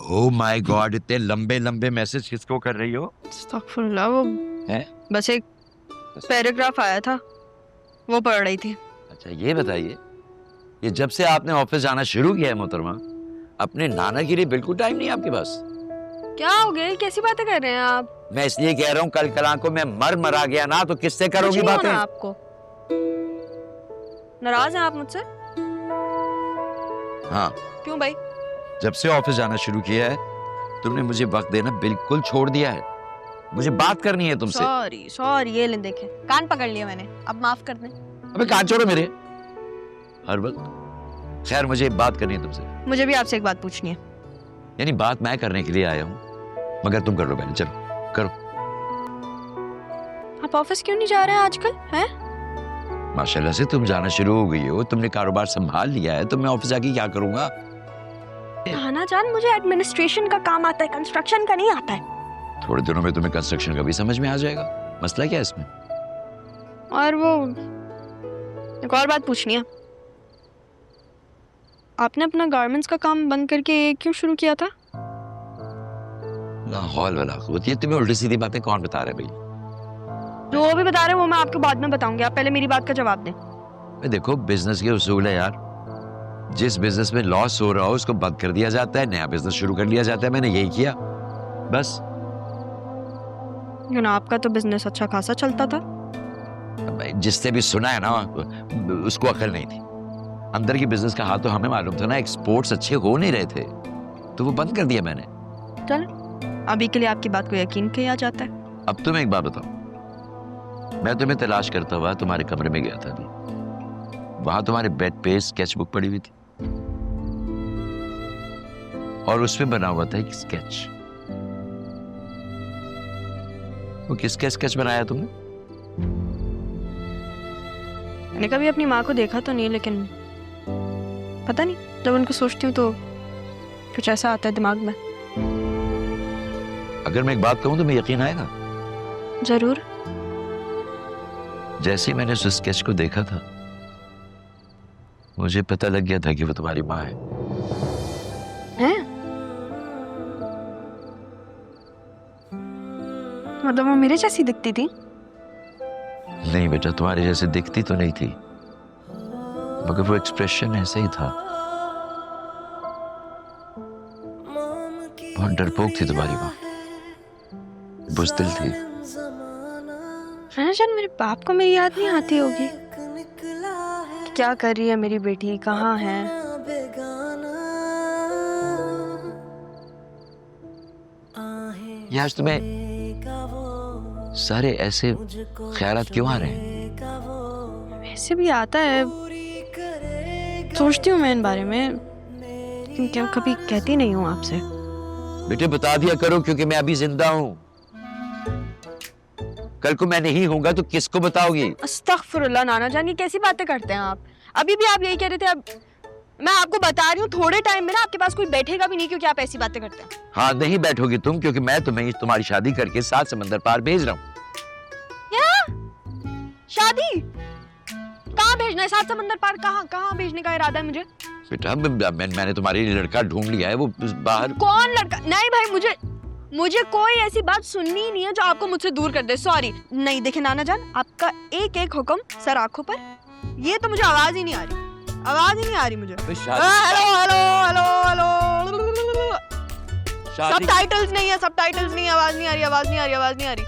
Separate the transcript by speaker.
Speaker 1: Oh my God, इतने लंबे लंबे मैसेज किसको कर रही हो?
Speaker 2: अस्तगफुरुल्लाह, वो
Speaker 1: हैं?
Speaker 2: बस एक पैराग्राफ आया था, वो पढ़ रही थी।
Speaker 1: अच्छा ये बताइए, ये जब से आपने ऑफिस जाना शुरू किया है मोहतरमा, अपने नाना के लिए बिल्कुल टाइम नहीं है आपके पास?
Speaker 2: क्या हो गया, कैसी बातें कर रहे हैं आप?
Speaker 1: मैं इसलिए कह रहा हूँ, कल कल को मैं मरा गया ना तो किससे करोगी
Speaker 2: कुछ नहीं
Speaker 1: बातें?
Speaker 2: होना आपको। नाराज हैं आप मुझसे?
Speaker 1: हाँ,
Speaker 2: क्यों भाई?
Speaker 1: जब से ऑफिस जाना शुरू किया है तुमने मुझे वक्त देना बिल्कुल छोड़ दिया है। मुझे बात करनी है तुमसे।
Speaker 2: सॉरी सॉरी, ये ले देखें, कान पकड़ लिया मैंने, अब माफ कर दें।
Speaker 1: अबे कान छोड़ो मेरे हर वक्त। खैर मुझे बात करनी है तुमसे।
Speaker 2: मुझे भी आपसे एक बात पूछनी है।
Speaker 1: यानी बात मैं करने के लिए आया हूँ, मगर तुम कर लो पहले, चलो करो।
Speaker 2: आप ऑफिस क्यों नहीं जा रहे हैं आजकल, हैं?
Speaker 1: माशाल्लाह से तुम जाना शुरू हो गई हो, तुमने कारोबार संभाल लिया है, तो मैं ऑफिस जाके क्या करूंगा?
Speaker 2: नाना जान, मुझे एडमिनिस्ट्रेशन का काम आता है, कंस्ट्रक्शन का नहीं आता है।
Speaker 1: थोड़े दिनों में तुम्हें कंस्ट्रक्शन का भी समझ में आ जाएगा। मसला क्या है इसमें?
Speaker 2: और वो एक और बात पूछनी है, आपने अपना गारमेंट्स का काम बंद करके ये क्यों शुरू किया था?
Speaker 1: ना हौल वाला कुव्वत, ये तुम्हें उल्टी सीधी बातें कौन बता रहे भाई?
Speaker 2: जो भी बता रहे हैं वो मैं आपको बाद में बताऊंगी, आप पहले मेरी बात का जवाब दें।
Speaker 1: देखो बिजनेस के उसूल है यार, जिस बिजनेस में लॉस हो रहा हो उसको बंद कर दिया जाता है, नया बिजनेस शुरू कर लिया जाता है। मैंने यही किया बस।
Speaker 2: ना आपका तो बिजनेस अच्छा खासा चलता था।
Speaker 1: जिससे भी सुना है ना उसको अकल नहीं थी। अंदर की बिजनेस का हाथ तो हमें मालूम था ना, एक्सपोर्ट्स अच्छे हो नहीं रहे थे तो वो बंद कर दिया मैंने।
Speaker 2: चल, अभी के लिए आपकी बात को यकीन किया जाता है।
Speaker 1: अब तुम्हें एक बात बताओ, मैं तुम्हें तलाश करता हुआ तुम्हारे कमरे में गया था अभी, वहां तुम्हारे बेड पे स्केच बुक पड़ी हुई थी और उसमें बना हुआ था एक स्केच। वो किसका स्केच बनाया तुमने?
Speaker 2: मैंने कभी अपनी माँ को देखा तो नहीं, लेकिन पता नहीं, जब उनको सोचती हूँ तो कुछ ऐसा आता है दिमाग में।
Speaker 1: अगर मैं एक बात कहूं तो मैं यकीन आएगा?
Speaker 2: जरूर।
Speaker 1: जैसे ही मैंने उस स्केच को देखा था मुझे पता लग गया था कि वो तुम्हारी माँ है।
Speaker 2: हैं? मतलब वो मेरे जैसी दिखती थी?
Speaker 1: नहीं बेटा, तुम्हारे जैसे दिखती तो नहीं थी, मगर वो एक्सप्रेशन ऐसे ही था। बहुत डरपोक थी तुम्हारी माँ, बुज़दिल थी।
Speaker 2: शायद मेरे बाप को मेरी याद नहीं आती होगी कि क्या कर रही है मेरी बेटी, कहाँ है।
Speaker 1: ये आज तुम्हें सारे ऐसे ख्यालात क्यों आ रहे हैं?
Speaker 2: वैसे भी आता है, सोचती हूँ मैं इन बारे में, क्योंकि कभी कहती नहीं हूँ आपसे।
Speaker 1: बेटे बता दिया करो, क्योंकि मैं अभी जिंदा हूँ। कल को मैं नहीं होऊंगा तो किसको बताओगी?
Speaker 2: अस्तगफुरुल्लाह नाना जान, ये कैसी बातें करते हैं आप? अभी भी आप यही कह रहे थे। अब मैं आपको बता रही हूँ, थोड़े टाइम में ना आपके पास कोई बैठेगा भी नहीं, क्योंकि आप ऐसी बातें करते हैं।
Speaker 1: हाँ नहीं बैठोगी तुम, क्योंकि मैं तुम्हें तुम्हारी शादी करके 7 समंदर पार भेज रहा हूँ।
Speaker 2: क्या? शादी? कहाँ भेजना है? 7 समंदर पार कहाँ भेजने का इरादा है मुझे?
Speaker 1: बेटा मैंने तुम्हारे लिए लड़का ढूंढ लिया है, वो बाहर।
Speaker 2: कौन लड़का? नहीं भाई, मुझे कोई ऐसी बात सुननी ही नहीं है जो आपको मुझसे दूर कर दे। सॉरी। नहीं देखे नाना जान, आपका एक एक हुक्म सर आंखों पर, ये तो मुझे आवाज ही नहीं आ रही, आवाज ही नहीं आ रही मुझे। Hello hello hello hello, subtitles नहीं है, सबटाइटल्स नहीं, आवाज नहीं आ रही, आवाज नहीं आ रही, आवाज नहीं आ रही।